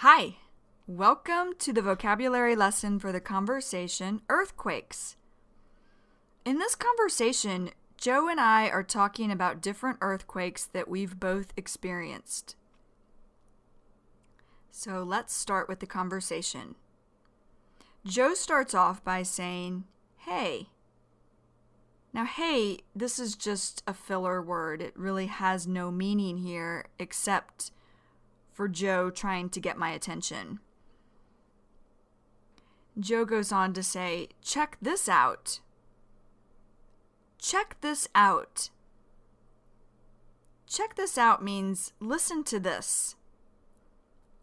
Hi, welcome to the vocabulary lesson for the conversation earthquakes. In this conversation, Joe and I are talking about different earthquakes that we've both experienced. So let's start with the conversation. Joe starts off by saying, "Hey." Now, hey, this is just a filler word. It really has no meaning here except for Joe trying to get my attention. Joe goes on to say, "Check this out." Check this out. Check this out means listen to this.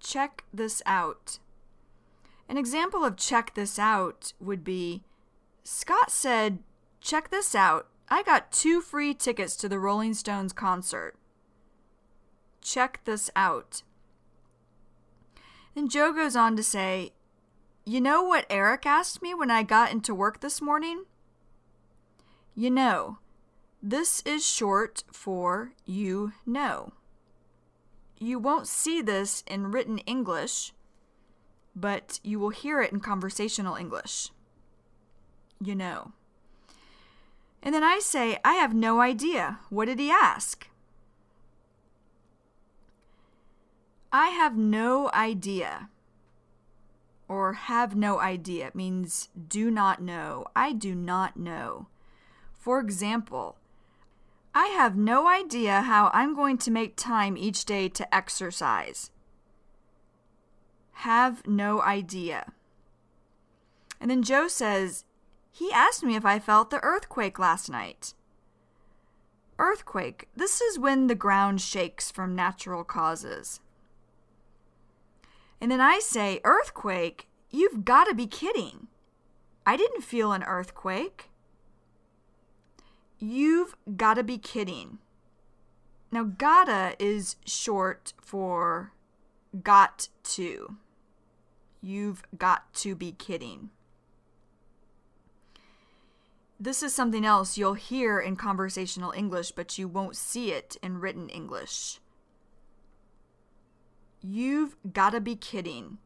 Check this out. An example of check this out would be, Scott said, "Check this out. I got 2 free tickets to the Rolling Stones concert." Check this out. Then Joe goes on to say, "You know what Eric asked me when I got into work this morning?" You know. This is short for you know. You won't see this in written English, but you will hear it in conversational English. You know. And then I say, "I have no idea. What did he ask?" I have no idea, or have no idea. It means do not know. I do not know. For example, I have no idea how I'm going to make time each day to exercise. Have no idea. And then Joe says, "He asked me if I felt the earthquake last night." Earthquake. This is when the ground shakes from natural causes. And then I say, "Earthquake? You've got to be kidding. I didn't feel an earthquake." You've got to be kidding. Now, gotta is short for got to. You've got to be kidding. This is something else you'll hear in conversational English, but you won't see it in written English. You've got to be kidding.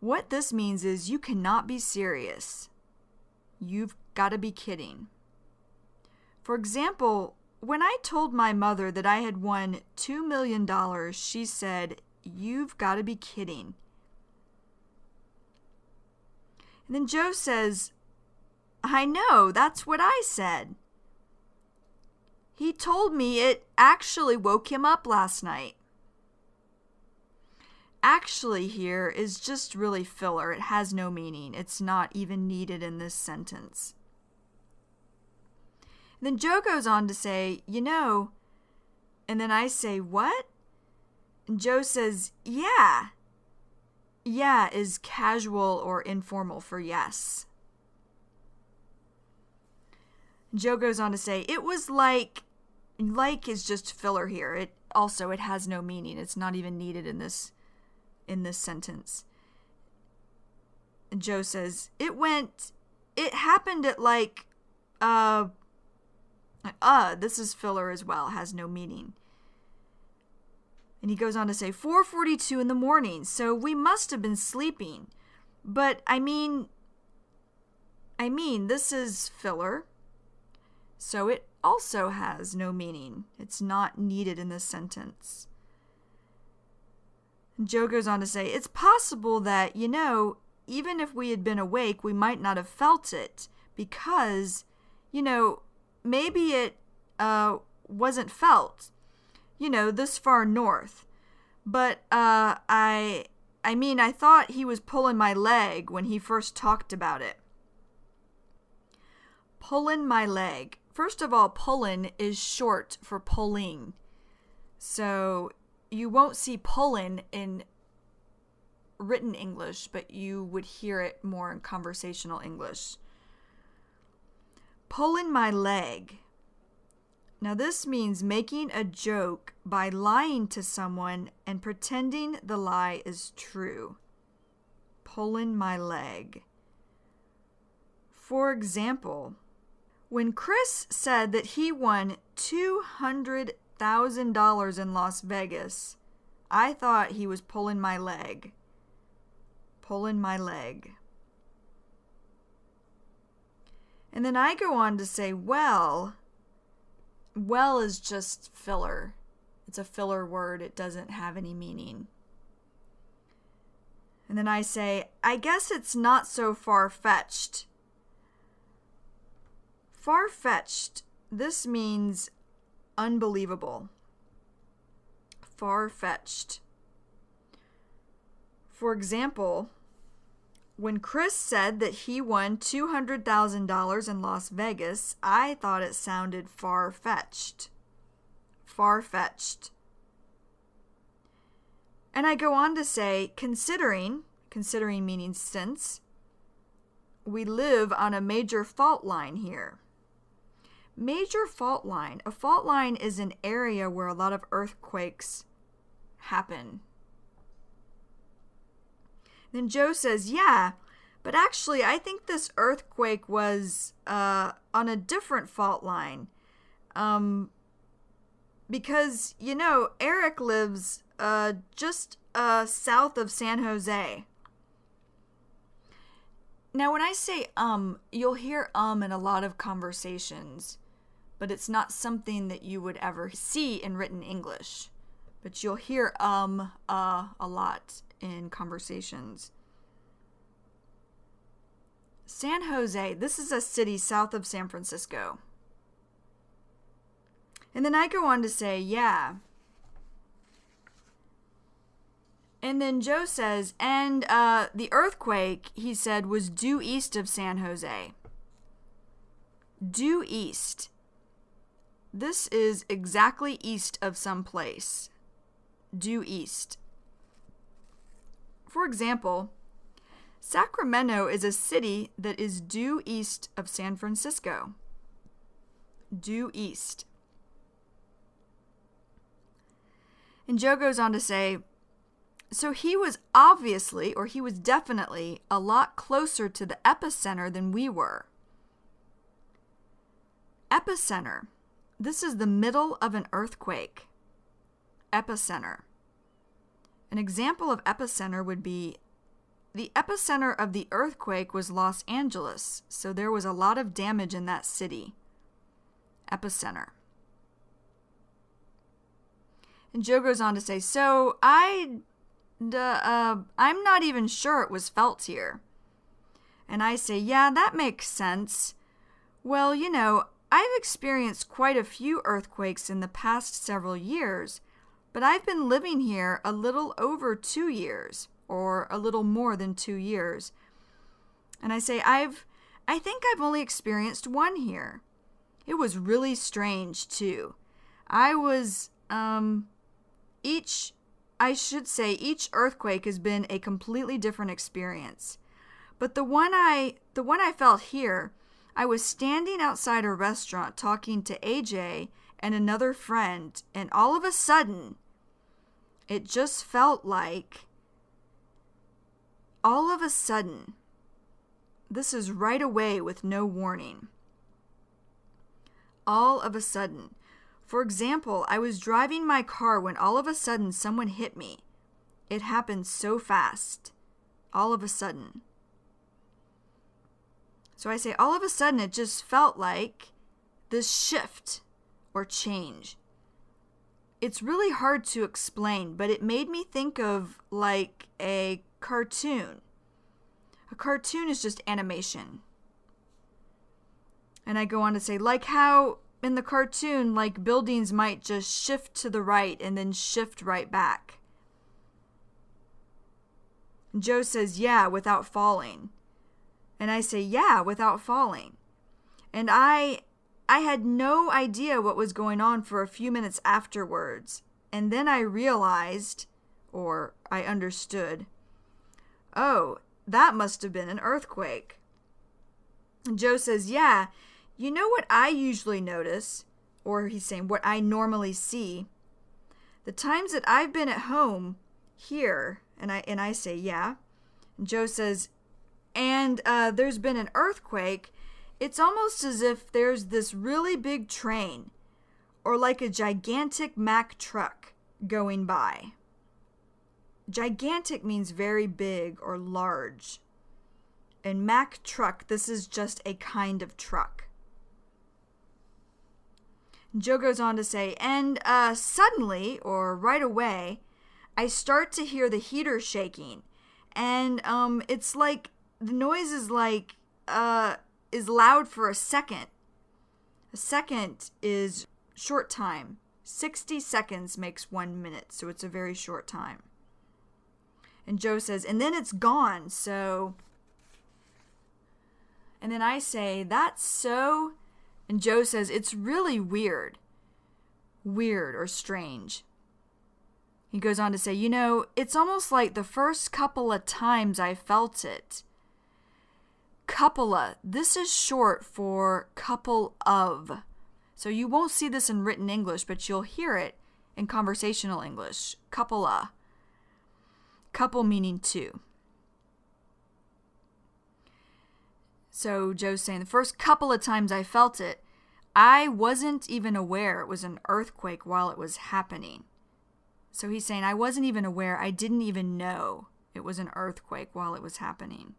What this means is you cannot be serious. You've got to be kidding. For example, when I told my mother that I had won $2 million, she said, "You've got to be kidding." And then Joe says, "I know, that's what I said. He told me it actually woke him up last night." Actually here is just really filler. It has no meaning. It's not even needed in this sentence. And then Joe goes on to say, "You know," and then I say, "What?" And Joe says, "Yeah." Yeah is casual or informal for yes. Joe goes on to say, "It was like is just filler here. It has no meaning. It's not even needed in this sentence." And Joe says, "It happened at like, this is filler as well, has no meaning." And he goes on to say, 4:42 in the morning, so we must have been sleeping. But I mean, this is filler. So it also has no meaning. It's not needed in this sentence. And Joe goes on to say, "It's possible that, even if we had been awake, we might not have felt it because, maybe it wasn't felt, this far north. But I thought he was pulling my leg when he first talked about it." Pulling my leg. First of all, pulling is short for pulling. So you won't see pulling in written English, but you would hear it more in conversational English. Pulling my leg. Now this means making a joke by lying to someone and pretending the lie is true. Pulling my leg. For example, when Chris said that he won $200,000 in Las Vegas, I thought he was pulling my leg. pulling my leg. And then I go on to say, well is just filler. It's a filler word. It doesn't have any meaning. And then I say, I guess it's not so far-fetched. Far-fetched, this means unbelievable. Far-fetched. For example, when Chris said that he won $200,000 in Las Vegas, I thought it sounded far-fetched. Far-fetched. And I go on to say, considering meaning since, we live on a major fault line here. Major fault line. A fault line is an area where a lot of earthquakes happen. Then Joe says, yeah, but actually I think this earthquake was on a different fault line. Because, you know, Eric lives just south of San Jose. Now, when I say you'll hear in a lot of conversations, but it's not something that you would ever see in written English. But you'll hear a lot in conversations. San Jose, this is a city south of San Francisco. And then I go on to say, yeah. And then Joe says, and the earthquake, he said, was due east of San Jose. Due east. This is exactly east of some place. Due east. For example, Sacramento is a city that is due east of San Francisco. Due east. And Joe goes on to say, so he was obviously, or he was definitely, a lot closer to the epicenter than we were. Epicenter. This is the middle of an earthquake. Epicenter. An example of epicenter would be, the epicenter of the earthquake was Los Angeles, so there was a lot of damage in that city. Epicenter. And Joe goes on to say, so I'm not even sure it was felt here. And I say, yeah, that makes sense. Well, you know, I've experienced quite a few earthquakes in the past several years, but I've been living here a little over 2 years, or a little more than 2 years. And I say, I think I've only experienced one here. It was really strange, too. Each earthquake has been a completely different experience. But the one I felt here, I was standing outside a restaurant talking to AJ and another friend, and all of a sudden, it just felt like, all of a sudden, this is right away with no warning. All of a sudden. For example, I was driving my car when all of a sudden someone hit me. It happened so fast. All of a sudden. So I say, all of a sudden, it just felt like this shift or change. It's really hard to explain, but it made me think of like a cartoon. A cartoon is just animation. And I go on to say, like how in the cartoon, like buildings might just shift to the right and then shift right back. Joe says, yeah, without falling. And I say, yeah, without falling. And I had no idea what was going on for a few minutes afterwards. And then I realized, or I understood, oh, that must have been an earthquake. And Joe says, yeah, you know what I usually notice, or he's saying what I normally see, the times that I've been at home here, and I say, yeah. And Joe says, and there's been an earthquake, it's almost as if there's this really big train, or like a gigantic Mack truck going by. gigantic means very big or large. And Mack truck, this is just a kind of truck. Joe goes on to say, and suddenly, or right away, I start to hear the heater shaking. And it's like, the noise is like, is loud for a second. A second is short time. 60 seconds makes 1 minute, so it's a very short time. And Joe says, and then it's gone, so... And then I say, that's so... And Joe says, it's really weird. Weird or strange. He goes on to say, you know, it's almost like the first couple of times I felt it. Couple of. This is short for couple of. So you won't see this in written English, but you'll hear it in conversational English. Couple of. Couple meaning two. So Joe's saying, the first couple of times I felt it, I wasn't even aware it was an earthquake while it was happening. So he's saying, I wasn't even aware, I didn't even know it was an earthquake while it was happening.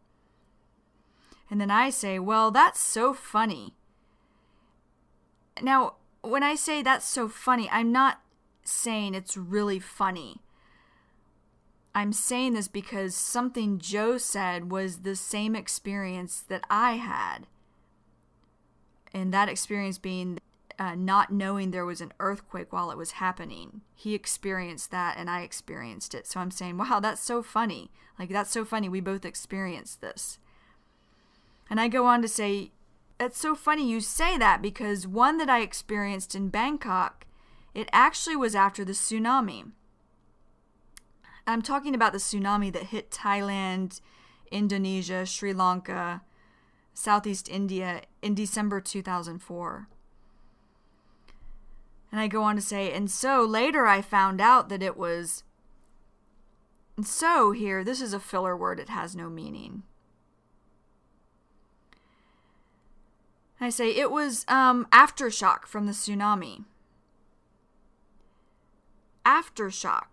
And then I say, well, that's so funny. Now, when I say that's so funny, I'm not saying it's really funny. I'm saying this because something Joe said was the same experience that I had. And that experience being not knowing there was an earthquake while it was happening. He experienced that and I experienced it. So I'm saying, wow, that's so funny. Like, that's so funny. We both experienced this. And I go on to say, that's so funny you say that because one that I experienced in Bangkok, it actually was after the tsunami. I'm talking about the tsunami that hit Thailand, Indonesia, Sri Lanka, Southeast India in December 2004. And I go on to say, and so later I found out that it was, and so here, this is a filler word, it has no meaning. I say, it was aftershock from the tsunami. Aftershock.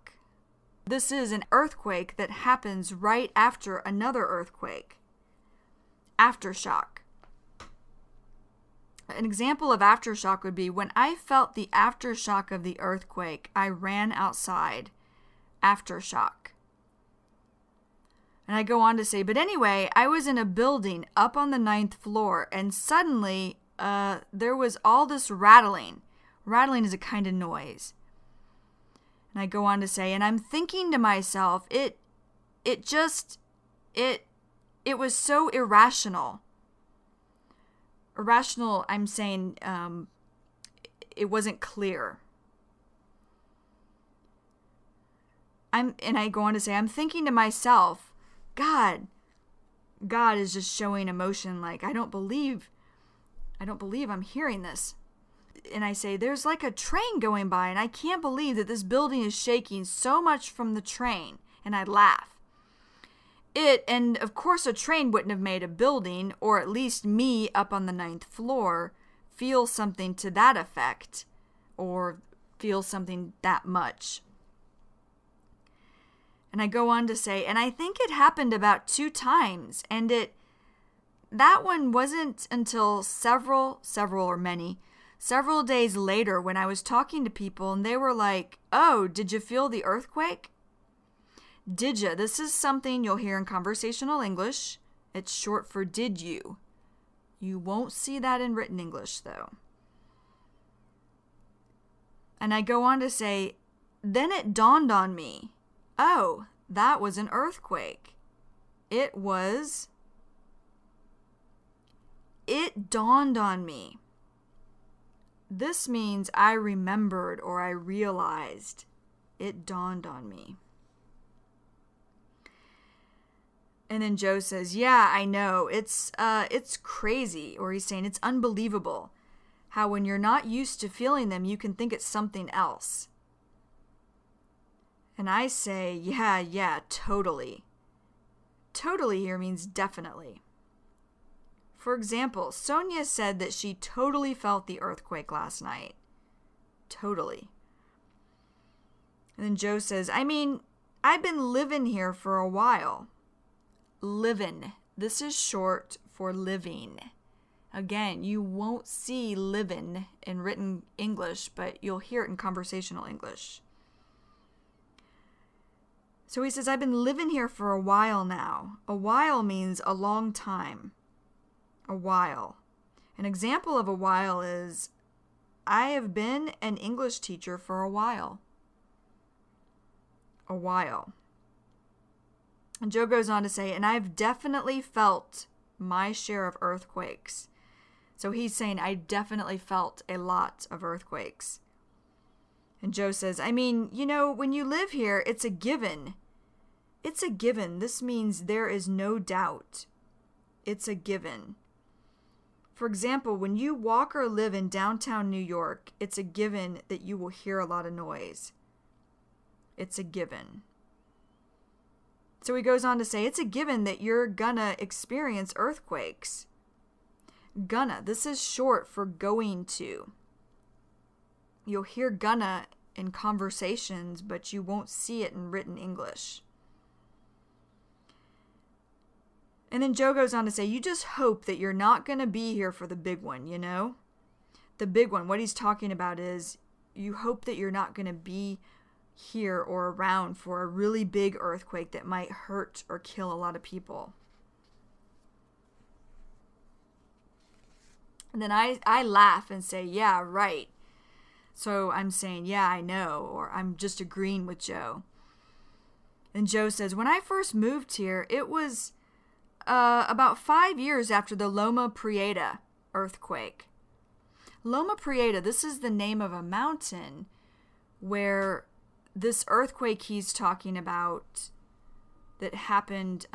This is an earthquake that happens right after another earthquake. Aftershock. An example of aftershock would be when I felt the aftershock of the earthquake, I ran outside. Aftershock. And I go on to say, but anyway, I was in a building up on the 9th floor and suddenly there was all this rattling. Rattling is a kind of noise. And I go on to say, and I'm thinking to myself, it was so irrational. Irrational, I'm saying, it wasn't clear. And I go on to say, I'm thinking to myself, God is just showing emotion like, I don't believe I'm hearing this. And I say, there's like a train going by and I can't believe that this building is shaking so much from the train. And I laugh. And of course a train wouldn't have made a building, or at least me up on the 9th floor, feel something to that effect, or feel something that much. And I go on to say, and I think it happened about 2 times, and that one wasn't until several days later when I was talking to people and they were like, oh, did you feel the earthquake? Did you? This is something you'll hear in conversational English. It's short for did you. You won't see that in written English though. And I go on to say, then it dawned on me. Oh, that was an earthquake. It dawned on me. This means I remembered or I realized. It dawned on me. And then Joe says, yeah, I know. It's crazy. Or he's saying it's unbelievable how when you're not used to feeling them, you can think it's something else. And I say, yeah, totally. Totally here means definitely. For example, Sonia said that she totally felt the earthquake last night. Totally. And then Joe says, I mean, I've been living here for a while. Livin'. This is short for living. Again, you won't see livin' in written English, but you'll hear it in conversational English. So he says, I've been living here for a while now. A while means a long time. A while. An example of a while is, I have been an English teacher for a while. A while. And Joe goes on to say, and I've definitely felt my share of earthquakes. So he's saying, I definitely felt a lot of earthquakes. And Joe says, I mean, you know, when you live here, it's a given. It's a given. This means there is no doubt. It's a given. For example, when you walk or live in downtown New York, it's a given that you will hear a lot of noise. It's a given. So he goes on to say, it's a given that you're gonna experience earthquakes. Gonna, this is short for going to. You'll hear gonna in conversations, but you won't see it in written English. And then Joe goes on to say, you just hope that you're not going to be here for the big one, you know? The big one, what he's talking about is you hope that you're not going to be here or around for a really big earthquake that might hurt or kill a lot of people. And then I laugh and say, yeah, right. So I'm saying, yeah, I know, or I'm just agreeing with Joe. And Joe says, when I first moved here, it was about 5 years after the Loma Prieta earthquake. Loma Prieta, this is the name of a mountain where this earthquake he's talking about that happened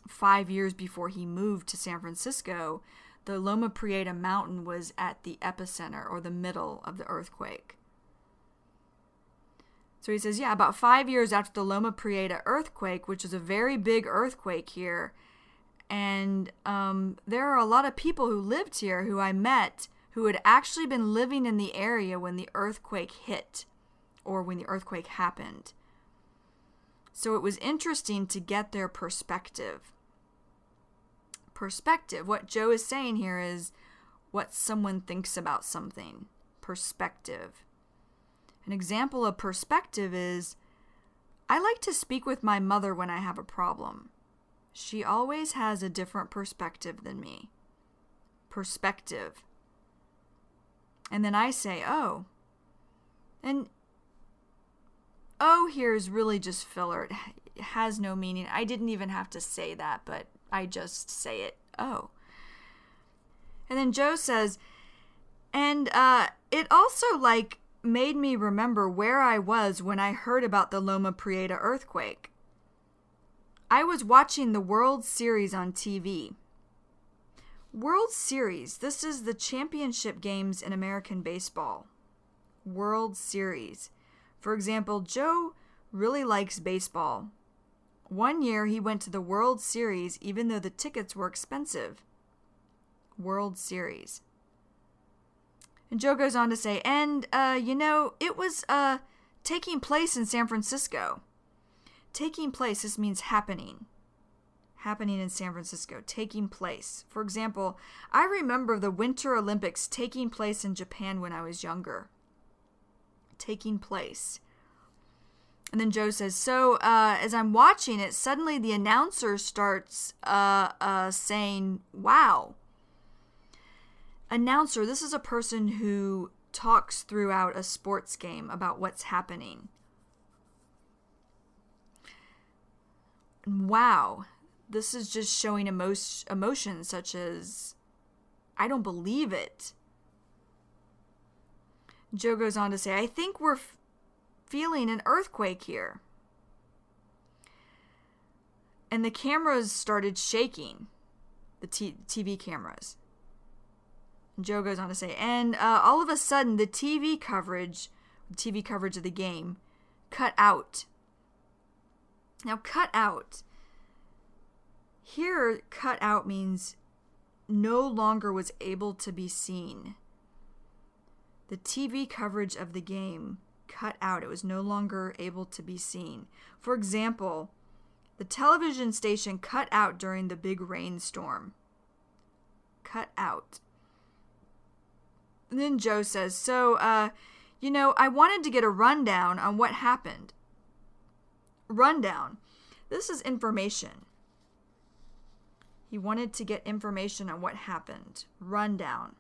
5 years before he moved to San Francisco, the Loma Prieta mountain was at the epicenter or the middle of the earthquake. So he says, yeah, about 5 years after the Loma Prieta earthquake, which is a very big earthquake here, and there are a lot of people who lived here who I met who had actually been living in the area when the earthquake hit or when the earthquake happened. So it was interesting to get their perspective. Perspective. What Joe is saying here is what someone thinks about something. Perspective. An example of perspective is, I like to speak with my mother when I have a problem. She always has a different perspective than me. Perspective. And then I say, oh. And oh here is really just filler. It has no meaning. I didn't even have to say that, but I just say it. Oh. And then Joe says, and it also made me remember where I was when I heard about the Loma Prieta earthquake. I was watching the World Series on TV. World Series, this is the championship games in American baseball. World Series. For example, Joe really likes baseball. One year he went to the World Series even though the tickets were expensive. World Series. And Joe goes on to say, and, it was taking place in San Francisco. Taking place, this means happening. Happening in San Francisco. Taking place. For example, I remember the Winter Olympics taking place in Japan when I was younger. Taking place. And then Joe says, so as I'm watching it, suddenly the announcer starts saying, wow. Announcer, this is a person who talks throughout a sports game about what's happening. Wow. This is just showing emotions such as, I don't believe it. Joe goes on to say, I think we're feeling an earthquake here. And the cameras started shaking, the TV cameras. Joe goes on to say, and all of a sudden the TV coverage of the game cut out. Now, cut out. Here, cut out means no longer was able to be seen. The TV coverage of the game cut out. It was no longer able to be seen. For example, the television station cut out during the big rainstorm. Cut out. And then Joe says, so, I wanted to get a rundown on what happened. Rundown. This is information. He wanted to get information on what happened. Rundown.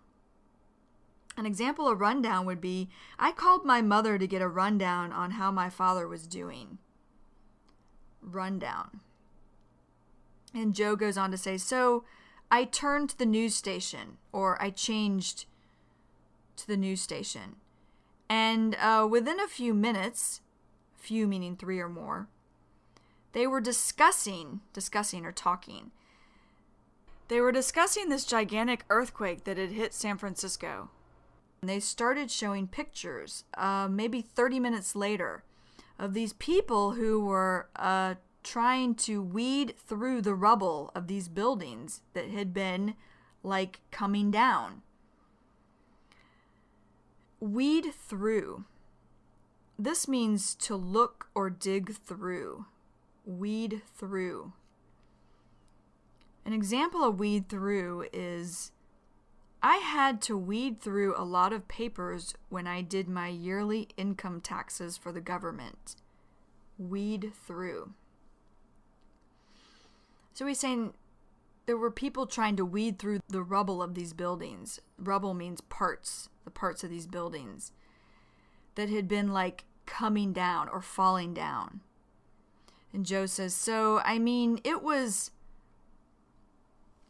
An example of rundown would be, I called my mother to get a rundown on how my father was doing. Rundown. And Joe goes on to say, so I turned to the news station, or I changed to the news station. And within a few minutes, few meaning 3 or more, they were discussing or talking. They were discussing this gigantic earthquake that had hit San Francisco. And they started showing pictures, maybe 30 minutes later, of these people who were trying to weed through the rubble of these buildings that had been, like, coming down. Weed through. This means to look or dig through. Weed through. An example of weed through is, I had to weed through a lot of papers when I did my yearly income taxes for the government. Weed through. So he's saying there were people trying to weed through the rubble of these buildings. Rubble means parts, the parts of these buildings that had been like coming down or falling down. And Joe says, so, it was...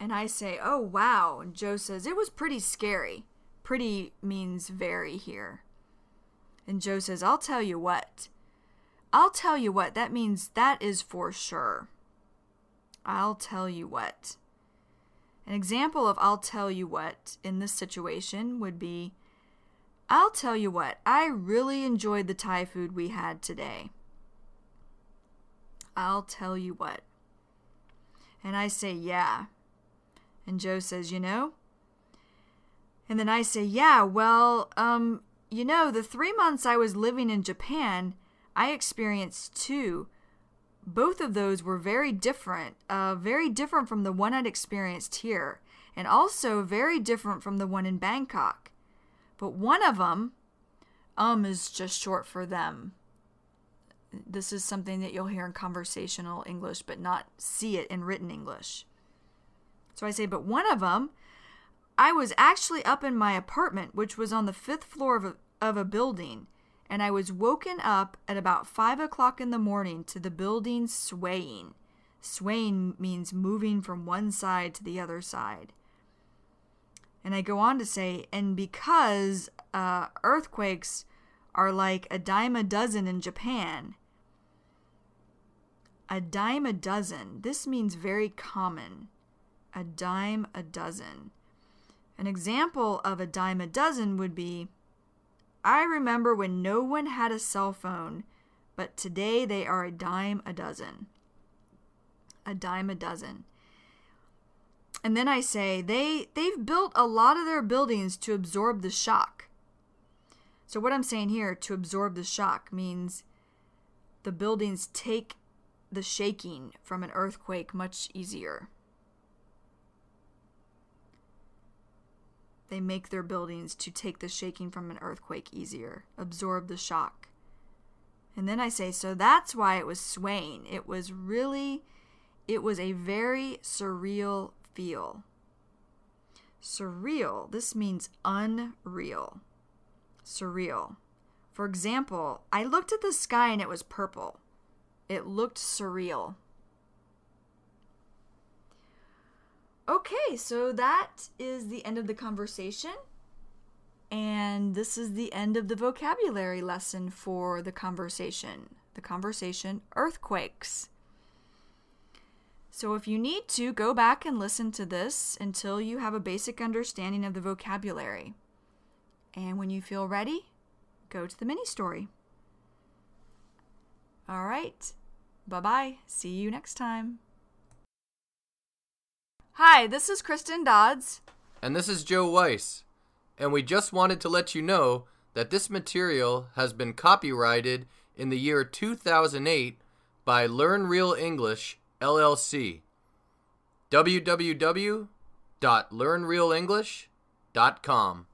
And I say, oh, wow. And Joe says, it was pretty scary. Pretty means very here. And Joe says, I'll tell you what. I'll tell you what. That means that is for sure. I'll tell you what. An example of I'll tell you what in this situation would be, I'll tell you what. I really enjoyed the Thai food we had today. I'll tell you what. And I say, yeah. And Joe says, And then I say, yeah, well, the 3 months I was living in Japan, I experienced 2. Both of those were very different from the one I'd experienced here, and also very different from the one in Bangkok. But one of them, is just short for them. This is something that you'll hear in conversational English, but not see it in written English. So I say, but one of them, I was actually up in my apartment, which was on the 5th floor of a building, and I was woken up at about 5 o'clock in the morning to the building swaying. Swaying means moving from one side to the other side. And I go on to say, and because earthquakes are like a dime a dozen in Japan. A dime a dozen. This means very common. A dime a dozen. An example of a dime a dozen would be, I remember when no one had a cell phone, but today they are a dime a dozen. A dime a dozen. And then I say, they've built a lot of their buildings to absorb the shock. So what I'm saying here, to absorb the shock, means the buildings take the shaking from an earthquake much easier. They make their buildings to take the shaking from an earthquake easier, absorb the shock. And then I say, so that's why it was swaying. It was a very surreal feel. Surreal, this means unreal. Surreal. For example, I looked at the sky and it was purple. It looked surreal. Okay, so that is the end of the conversation. And this is the end of the vocabulary lesson for the conversation. The conversation, earthquakes. So if you need to, go back and listen to this until you have a basic understanding of the vocabulary. And when you feel ready, go to the mini story. All right. Bye-bye. See you next time. Hi, this is Kristen Dodds. And this is Joe Weiss. And we just wanted to let you know that this material has been copyrighted in the year 2008 by Learn Real English, LLC. www.learnrealenglish.com